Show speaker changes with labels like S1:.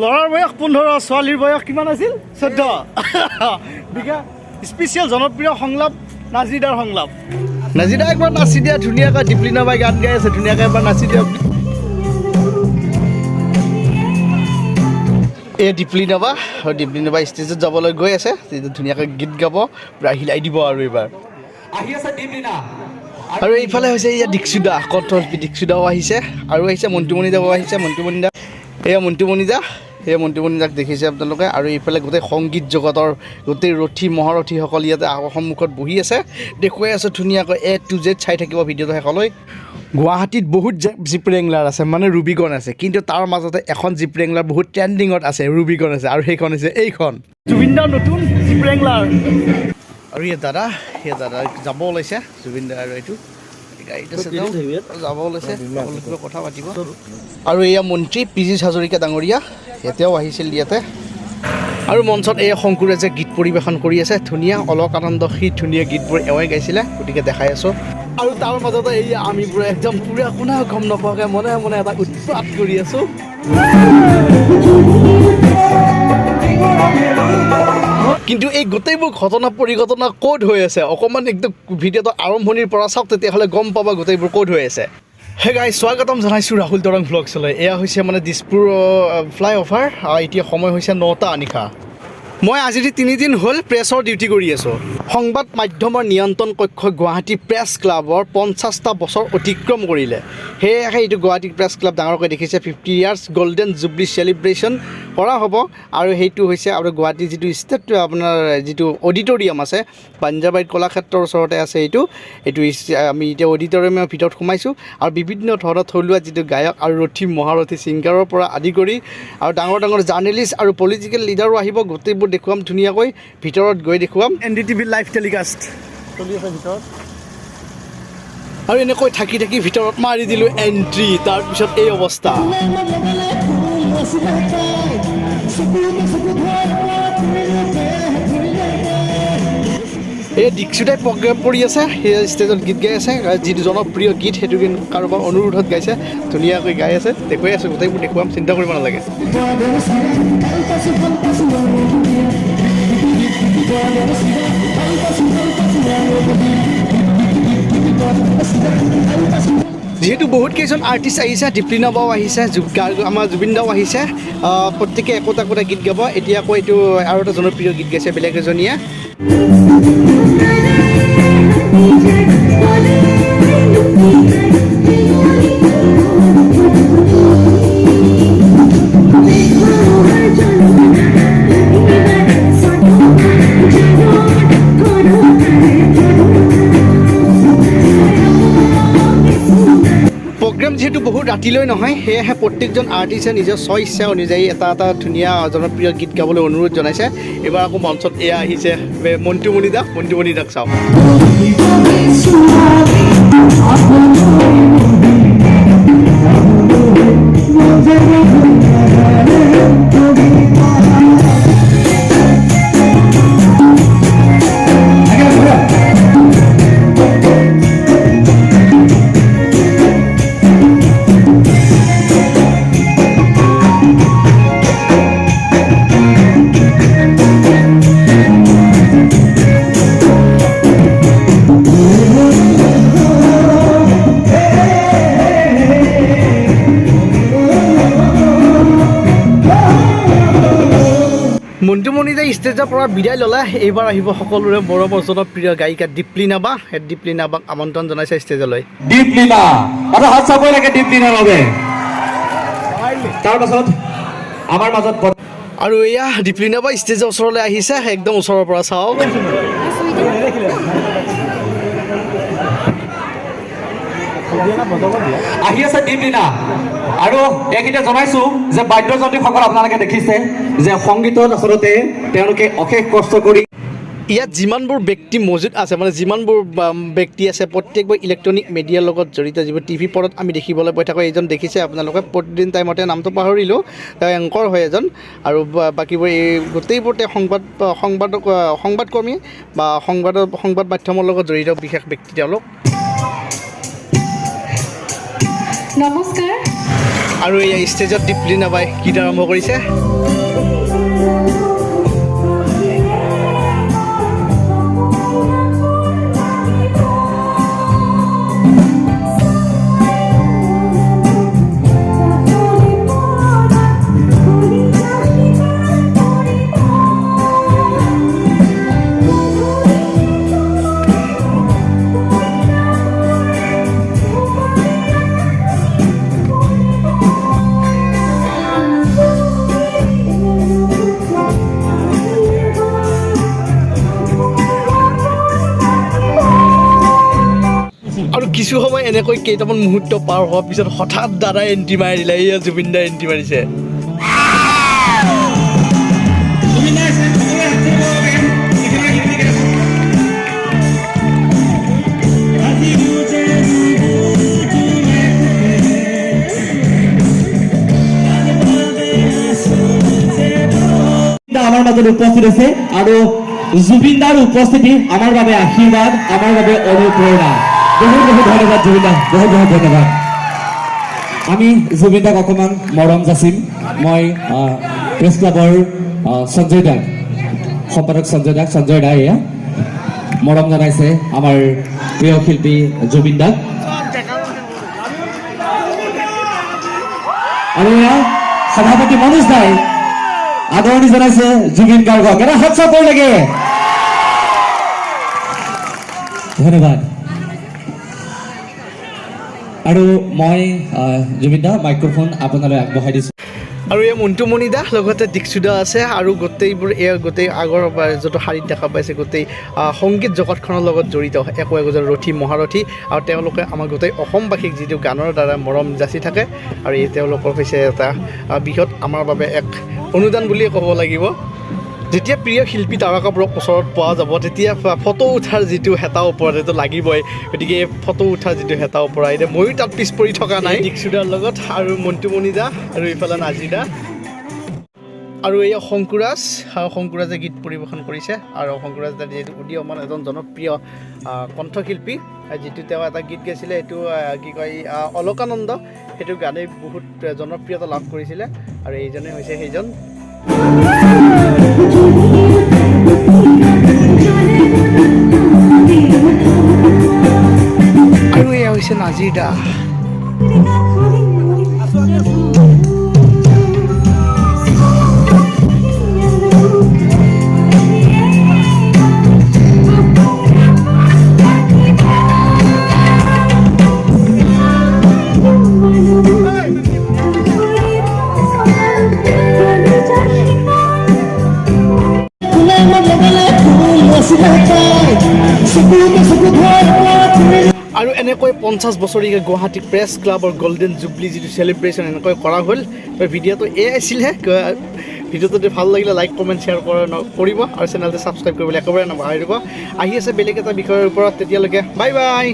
S1: ল'ৰাৰ বয়স 15 ছোৱালীৰ বয়স কিমান আছিল 14 বিকা স্পেচিয়েল জনপ্ৰিয় সংলাপ নাজিদাৰ সংলাপ নাজিদা একবাৰ নাচি দিয়া ধুনীয়াকৈ দীপলিনা বাই গান গাই আছে ধুনীয়াকৈ এবাৰ নাচি দিয়া এই দীপলিনা বা ষ্টেজত যাবলৈ গৈ আছে ধুনীয়াকৈ গীত গাব পূৰা হিলাই দিব আৰু এইবাৰ
S2: আহি আছে দীপলিনা
S1: আৰু এইফালে হৈছে এয়া দীক্ষিতা কণ্ঠশিল্পী দীক্ষিতাও আহিছে আৰু আহিছে মন্টুমণি দাও আহিছে মন্টুমণি দা এয়া মন্টুমণি দাক দেখিছে আপোনালোকে আৰু এইফালে গোটেই সংগীত জগতৰ গোটেই মহাৰথীসকল ইয়াতে সন্মুখত বহি আছে দেখুৱাই আছোঁ ধুনীয়াকৈ A to Z চাই থাকিব ভিডিঅ'টো শেষলৈ গুৱাহাটীত বহুত জিপ ৰেংলাৰ আছে মানে ৰুবিকন আছে কিন্তু তাৰ মাজতে এখন জিপ ৰেংলাৰ বহুত ট্ৰেণ্ডিঙত আছে ৰুবিকন আছে আৰু সেইখন হৈছে এইখন জুবিন দাৰ নতুন জিপ ৰেংলাৰ আৰু এই দাদা যাব ওলাইছে জুবিন দা আৰু এইটো গাড়ীত আছে যাব ওলাইছে কথা পাতিব আৰু এয়া মন্ত্ৰী পীযুষ হাজৰিকা ডাঙৰীয়া এতিয়াও আহিছিল ইয়াতে আৰু মঞ্চত এই শংকুৰে যে গীত পৰিৱেশন কৰি আছে ধুনীয়া অলক আনন্দ সি ধুনীয়া গীতবোৰ এৱাই গাইছিলে গতিকে দেখাই আছোঁ আৰু তাৰ মাজতে এই আমিবোৰে একদম পুৰা কোনেও গম নোপোৱাকৈ মনে মনে এটা উৎপাত কৰি আছোঁ কিন্তু এই গোটেইবোৰ ঘটনা পৰিঘটনা ক'ত হৈ আছে অকণমান একদম ভিডিঅ'টো আৰম্ভণিৰ পৰা চাওক তেতিয়াহ'লে গম পাবা গোটেইবোৰ ক'ত হৈ আছে হে গাইজ স্বাগতম জনাইছোঁ ৰাহুল দৰং ভ্লগছলৈ এয়া হৈছে মানে দিছপুৰ ফ্লাইঅভাৰ এতিয়া সময় হৈছে 9টা নিশা মই আজি 3 দিন হ'ল প্ৰেছৰ ডিউটি কৰি আছোঁ সংবাদ মাধ্যমৰ নিয়ন্ত্ৰণ কক্ষ গুৱাহাটী প্ৰেছ ক্লাবৰ 50টা বছৰ অতিক্ৰম কৰিলে সেয়েহে এইটো গুৱাহাটী প্ৰেছ ক্লাব ডাঙৰকৈ দেখিছে 50 ইয়াৰ্ছ গল্ডেন জুবলি চেলিব্ৰেশ্যন কৰা হ'ব আৰু সেইটো হৈছে আৰু গুৱাহাটীৰ যিটো ষ্টেট আপোনাৰ যিটো অডিটৰিয়াম আছে পাঞ্জাবাৰীত কলাক্ষেত্ৰৰ ওচৰতে আছে এইটো আমি এতিয়া অডিটৰিয়ামৰ ভিতৰত সোমাইছোঁ আৰু বিভিন্ন ধৰণৰ থলুৱা যিটো গায়ক আৰু মহাৰথী ছিংগাৰৰ পৰা আদি কৰি আৰু ডাঙৰ জাৰ্নেলিষ্ট আৰু পলিটিকেল লিডাৰো আহিব গোটেইবোৰ দেখুৱাম ধুনীয়াকৈ ভিতৰত গৈ দেখুৱাম NDTV লাইভ টেলিকাষ্ট চলি আছে ভিতৰত আৰু এনেকৈ থাকি ভিতৰত মাৰি দিলোঁ এণ্ট্ৰি তাৰপিছত এই অৱস্থা এই দীক্ষিতাই প্ৰগ্ৰেম কৰি আছে সেই ষ্টেজত গীত গাই আছে যিটো জনপ্ৰিয় গীত সেইটো কিন্তু কাৰোবাৰ অনুৰোধত গাইছে ধুনীয়াকৈ গাই আছে দেখুৱাই আছোঁ গোটেইবোৰ দেখুৱাম চিন্তা কৰিব নালাগে যিহেতু বহুত কেইজন আৰ্টিষ্ট আহিছে দীপলিনা বাও আহিছে আমাৰ জুবিন দাও আহিছে প্ৰত্যেকে একোটা গীত গাব এতিয়া আকৌ এইটো আৰু এটা জনপ্ৰিয় গীত গাইছে বেলেগ এজনীয়ে যিহেতু বহুত ৰাতিলৈ নহয় সেয়েহে প্ৰত্যেকজন আৰ্টিষ্টে নিজৰ ইচ্ছা অনুযায়ী এটা ধুনীয়া জনপ্ৰিয় গীত গাবলৈ অনুৰোধ জনাইছে এইবাৰ আকৌ মঞ্চত এয়া আহিছে মন্টুমণি দাক চাওক মন্টুমণি দাই ষ্টেজৰ পৰা বিদায় ল'লে এইবাৰ আহিব সকলোৰে মৰমৰ জনপ্ৰিয় গায়িকা দীপলিনা বাক আমন্ত্ৰণ জনাইছে ষ্টেজলৈ
S2: দীপলিনা এটা হাত চাবই লাগে দীপলিনাৰ বাবে তাৰ পাছত আমাৰ মাজত
S1: আৰু এয়া দীপলিনা বা ষ্টেজৰ ওচৰলৈ আহিছে একদম ওচৰৰ পৰা চাওক
S2: আহি আছে দীপলিনা আৰু এইকেইটা জনাইছোঁ যে বাদ্যযন্ত্ৰীসকল আপোনালোকে দেখিছে যে সংগীতত আচলতে তেওঁলোকে অশেষ কষ্ট কৰি
S1: ইয়াত যিমানবোৰ ব্যক্তি মজুত আছে মানে যিমানবোৰ ব্যক্তি আছে প্ৰত্যেকবোৰ ইলেক্ট্ৰনিক মিডিয়াৰ লগত জড়িত যিবোৰ টিভি পৰত আমি দেখিবলৈ পাই থাকোঁ এইজন দেখিছে আপোনালোকে প্ৰতিদিন টাইমতে নামটো পাহৰিলোঁ তেওঁ এংকৰ হয় এজন আৰু বাকীবোৰ এই গোটেইবোৰ তেওঁ সংবাদকৰ্মী বা সংবাদ মাধ্যমৰ লগত জড়িত বিশেষ ব্যক্তি তেওঁলোক
S3: নমস্কাৰ
S1: আৰু এই ষ্টেজত দীপ্লি নাবাই গীত আৰম্ভ কৰিছে আৰু কিছু সময় এনেকৈ কেইটামান মুহূৰ্ত পাৰ হোৱাৰ পিছত হঠাৎ দাদাই এণ্ট্ৰি মাৰি দিলে এয়া জুবিন দাই এণ্ট্ৰি মাৰিছে
S2: আমাৰ মাজত উপস্থিত আছে আৰু জুবিন দাৰ উপস্থিতি আমাৰ বাবে আশীৰ্বাদ আমাৰ বাবে অনুপ্ৰেৰণা বহুত বহুত ধন্যবাদ জুবিন দা বহুত বহুত ধন্যবাদ আমি জুবিন দাক অকণমান মৰম যাচিম মই প্ৰেছ ক্লাবৰ সঞ্জয় দাক সম্পাদক সঞ্জয় দা এয়া মৰম জনাইছে আমাৰ প্ৰিয় শিল্পী জুবিন দাক আৰু এয়া সভাপতি মনোজ দাই আদৰণি জনাইছে জুবিন গাৰ্গক এটা হাত চাপৰ লাগে ধন্যবাদ আৰু মই জুবিন দা মাইক্ৰফোন আপোনালৈ আগবঢ়াই দিছোঁ
S1: আৰু এই মন্টুমণি দা লগতে দীক্ষিতা আছে আৰু গোটেইবোৰ এই গোটেই আগৰ য'ত শাৰীত দেখা পাইছে গোটেই সংগীত জগতখনৰ লগত জড়িত একো একোজন ৰথী মহাৰথী আৰু তেওঁলোকে আমাৰ গোটেই অসমবাসীক যিটো গানৰ দ্বাৰা মৰম যাচি থাকে আৰু এই তেওঁলোকৰ হৈছে এটা বৃহৎ আমাৰ বাবে এক অনুদান বুলিয়ে ক'ব লাগিব যেতিয়া প্ৰিয় শিল্পী তাৰকাবোৰক ওচৰত পোৱা যাব তেতিয়া ফটো উঠাৰ যিটো হেতা ওপৰত সেইটো লাগিবই গতিকে ফটো উঠাৰ যিটো হেতা ওপৰত এতিয়া ময়ো তাত পিছ পৰি থকা নাই দীক্ষিতাৰ লগত আৰু মন্টুমণি দা আৰু ইফালে নাজি দা আৰু এই শংকুৰাজে গীত পৰিৱেশন কৰিছে আৰু শংকুৰাজ দা যিহেতু উদীয়মান এজন জনপ্ৰিয় কণ্ঠশিল্পী যিটো তেওঁ এটা গীত গাইছিলে এইটো কি কয় অলকানন্দ সেইটো গানেই বহুত জনপ্ৰিয়তা লাভ কৰিছিলে আৰু এইজনে হৈছে সেইজন আৰু এয়া হৈছে নাজিৰ দা আৰু এনেকৈ 50 বছৰীয়া গুৱাহাটী প্ৰেছ ক্লাবৰ গল্ডেন জুবলি যিটো চেলিব্ৰেশ্যন এনেকৈ কৰা হ'ল ভিডিঅ'টো এয়াই আছিলে ভিডিঅ'টো যদি ভাল লাগিলে লাইক কমেণ্ট শ্বেয়াৰ কৰিব আৰু চেনেলটো ছাবস্ক্ৰাইব কৰিবলৈ একেবাৰে নাপাহৰিব আহি আছে বেলেগ এটা বিষয়ৰ ওপৰত তেতিয়ালৈকে বাই বাই